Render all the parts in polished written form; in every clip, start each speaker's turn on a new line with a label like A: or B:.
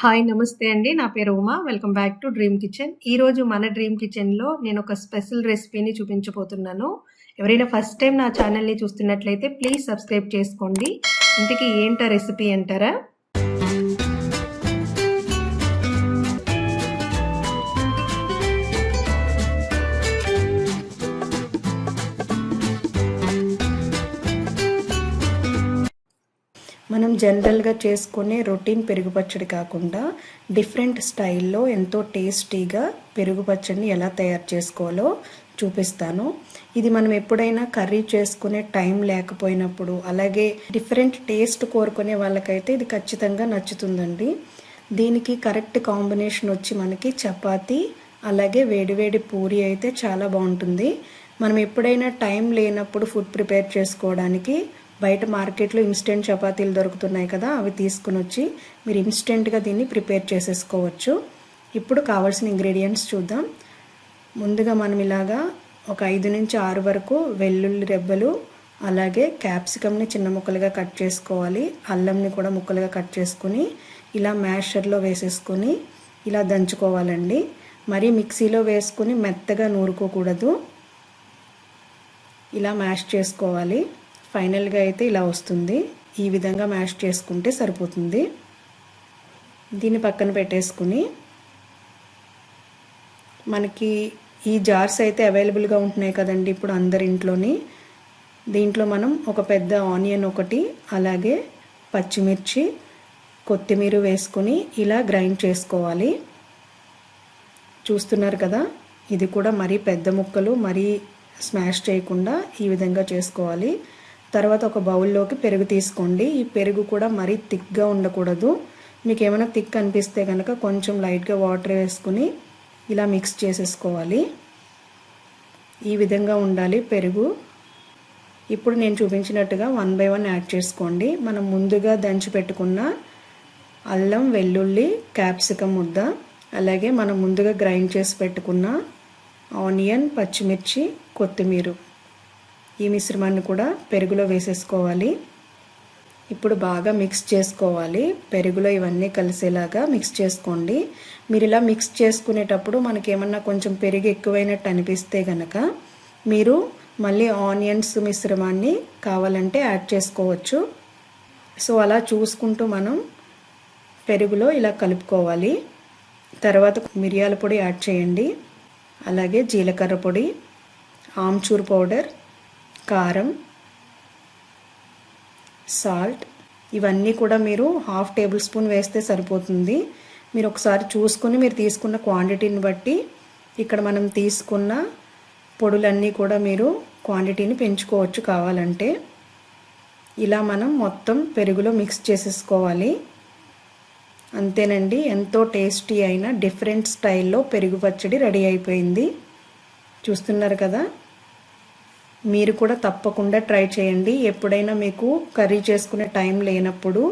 A: Hi నమస్తే అండి. నా పేరు Uma. Welcome back to dream kitchen. ఈరోజు మన డ్రీమ్ కిచెన్‌లో నేనొక స్పెషల్ రెసిపీని చూపించబోతున్నాను. ఎవరైనా ఫస్ట్ టైం నా ఛానల్‌ని చూస్తున్నట్లయితే ప్లీజ్ సబ్స్క్రైబ్ చేసుకోండి. ఇంతకీ ఏంటా రెసిపీ అంటారా? మనం జనరల్గా చేసుకునే రొటీన్ పెరుగు పచ్చడి కాకుండా డిఫరెంట్ స్టైల్లో ఎంతో టేస్టీగా పెరుగు పచ్చడిని ఎలా తయారు చేసుకోవాలో చూపిస్తాను. ఇది మనం ఎప్పుడైనా కర్రీ చేసుకునే టైం లేకపోయినప్పుడు, అలాగే డిఫరెంట్ టేస్ట్ కోరుకునే వాళ్ళకైతే ఇది ఖచ్చితంగా నచ్చుతుందండి. దీనికి కరెక్ట్ కాంబినేషన్ వచ్చి మనకి చపాతీ అలాగే వేడివేడి పూరి అయితే చాలా బాగుంటుంది. మనం ఎప్పుడైనా టైం లేనప్పుడు ఫుడ్ ప్రిపేర్ చేసుకోవడానికి బయట మార్కెట్లో ఇన్స్టెంట్ చపాతీలు దొరుకుతున్నాయి కదా, అవి తీసుకుని వచ్చి మీరు ఇన్స్టెంట్గా దీన్ని ప్రిపేర్ చేసేసుకోవచ్చు. ఇప్పుడు కావాల్సిన ఇంగ్రీడియంట్స్ చూద్దాం. ముందుగా మనం ఇలాగా ఒక 5 నుంచి 6 వరకు వెల్లుల్లి రెబ్బలు, అలాగే క్యాప్సికమ్ని చిన్న ముక్కలుగా కట్ చేసుకోవాలి. అల్లంని కూడా ముక్కలుగా కట్ చేసుకుని ఇలా మ్యాషర్లో వేసేసుకొని ఇలా దంచుకోవాలండి. మరి మిక్సీలో వేసుకుని మెత్తగా నూరుకోకూడదు, ఇలా మ్యాష్ చేసుకోవాలి. ఫైనల్గా అయితే ఇలా వస్తుంది. ఈ విధంగా మ్యాష్ చేసుకుంటే సరిపోతుంది. దీన్ని పక్కన పెట్టేసుకుని మనకి ఈ జార్స్ అయితే అవైలబుల్గా ఉంటున్నాయి కదండి ఇప్పుడు అందరి ఇంట్లోని. దీంట్లో మనం ఒక పెద్ద ఆనియన్ ఒకటి, అలాగే పచ్చిమిర్చి, కొత్తిమీర వేసుకుని ఇలా గ్రైండ్ చేసుకోవాలి. చూస్తున్నారు కదా, ఇది కూడా మరీ పెద్ద ముక్కలు మరీ స్మాష్ చేయకుండా ఈ విధంగా చేసుకోవాలి. తర్వాత ఒక బౌల్లోకి పెరుగు తీసుకోండి. ఈ పెరుగు కూడా మరీ థిక్గా ఉండకూడదు. మీకు ఏమైనా థిక్ అనిపిస్తే కనుక కొంచెం లైట్గా వాటర్ వేసుకుని ఇలా మిక్స్ చేసేసుకోవాలి. ఈ విధంగా ఉండాలి పెరుగు. ఇప్పుడు నేను చూపించినట్టుగా 1 by 1 యాడ్ చేసుకోండి. మనం ముందుగా దంచి పెట్టుకున్న అల్లం, వెల్లుల్లి, క్యాప్సికమ్ ముద్ద, అలాగే మనం ముందుగా గ్రైండ్ చేసి పెట్టుకున్న ఆనియన్, పచ్చిమిర్చి, కొత్తిమీర, ఈ మిశ్రమాన్ని కూడా పెరుగులో వేసేసుకోవాలి. ఇప్పుడు బాగా మిక్స్ చేసుకోవాలి. పెరుగులో ఇవన్నీ కలిసేలాగా మిక్స్ చేసుకోండి. మీరు ఇలా మిక్స్ చేసుకునేటప్పుడు మనకేమన్నా కొంచెం పెరుగు ఎక్కువైనట్టు అనిపిస్తే కనుక మీరు మళ్ళీ ఆనియన్స్ మిశ్రమాన్ని కావాలంటే యాడ్ చేసుకోవచ్చు. సో అలా చూసుకుంటూ మనం పెరుగులో ఇలా కలుపుకోవాలి. తర్వాత మిరియాల పొడి యాడ్ చేయండి, అలాగే జీలకర్ర పొడి, ఆమ్చూర్ పౌడర్, కారం, సాల్ట్, ఇవన్నీ కూడా మీరు 1/2 టేబుల్ స్పూన్ వేస్తే సరిపోతుంది. మీరు ఒకసారి చూసుకుని మీరు తీసుకున్న క్వాంటిటీని బట్టి ఇక్కడ మనం తీసుకున్న పొడులన్నీ కూడా మీరు క్వాంటిటీని పెంచుకోవచ్చు కావాలంటే. ఇలా మనం మొత్తం పెరుగులో మిక్స్ చేసేసుకోవాలి. అంతేనండి, ఎంతో టేస్టీ అయిన డిఫరెంట్ స్టైల్లో పెరుగు పచ్చడి రెడీ అయిపోయింది. చూస్తున్నారు కదా, మీరు కూడా తప్పకుండా ట్రై చేయండి. ఎప్పుడైనా మీకు కర్రీ చేసుకునే టైం లేనప్పుడు,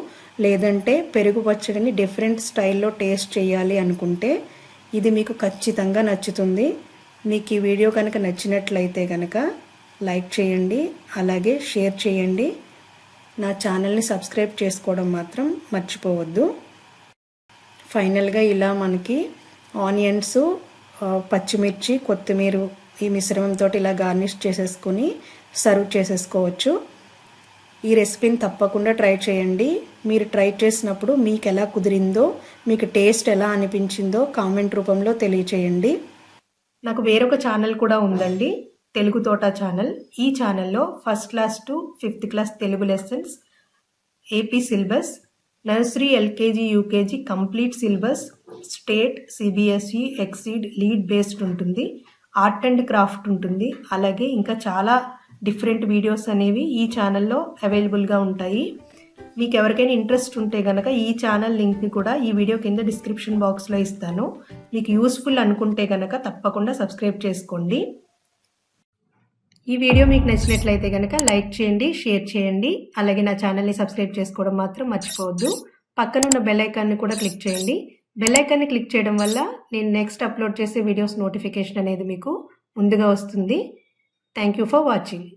A: లేదంటే పెరుగు పచ్చడిని డిఫరెంట్ స్టైల్లో టేస్ట్ చేయాలి అనుకుంటే ఇది మీకు ఖచ్చితంగా నచ్చుతుంది. మీకు ఈ వీడియో కనుక నచ్చినట్లయితే కనుక లైక్ చేయండి, అలాగే షేర్ చేయండి. నా ఛానల్ని సబ్స్క్రైబ్ చేసుకోవడం మాత్రం మర్చిపోవద్దు. ఫైనల్గా ఇలా మనకి ఆనియన్స్, పచ్చిమిర్చి, కొత్తిమీర ఈ మిశ్రమంతో ఇలా గార్నిష్ చేసేసుకుని సర్వ్ చేసేసుకోవచ్చు. ఈ రెసిపీని తప్పకుండా ట్రై చేయండి. మీరు ట్రై చేసినప్పుడు మీకు ఎలా కుదిరిందో, మీకు టేస్ట్ ఎలా అనిపించిందో కామెంట్ రూపంలో తెలియచేయండి. నాకు వేరొక ఛానల్ కూడా ఉందండి, తెలుగు తోట ఛానల్. ఈ ఛానల్లో 1st class to 5th class Telugu lessons, AP syllabus, nursery, LKG, UKG complete syllabus, state, CBSE, exceed, lead based ఉంటుంది. ఆర్ట్ అండ్ క్రాఫ్ట్ ఉంటుంది. అలాగే ఇంకా చాలా డిఫరెంట్ వీడియోస్ అనేవి ఈ ఛానల్లో అవైలబుల్గా ఉంటాయి. మీకు ఎవరికైనా ఇంట్రెస్ట్ ఉంటే కనుక ఈ ఛానల్ లింక్ని కూడా ఈ వీడియో కింద డిస్క్రిప్షన్ బాక్స్లో ఇస్తాను. మీకు యూస్ఫుల్ అనుకుంటే కనుక తప్పకుండా సబ్స్క్రైబ్ చేసుకోండి. ఈ వీడియో మీకు నచ్చినట్లయితే కనుక లైక్ చేయండి, షేర్ చేయండి, అలాగే నా ఛానల్ని సబ్స్క్రైబ్ చేసుకోవడం మాత్రం మర్చిపోవద్దు. పక్కనున్న బెల్ ఐకాన్ని కూడా క్లిక్ చేయండి. బెల్ ఐకాన్ని క్లిక్ చేయడం వల్ల నేను నెక్స్ట్ అప్లోడ్ చేసే వీడియోస్ నోటిఫికేషన్ అనేది మీకు ముందుగా వస్తుంది. Thank you for watching.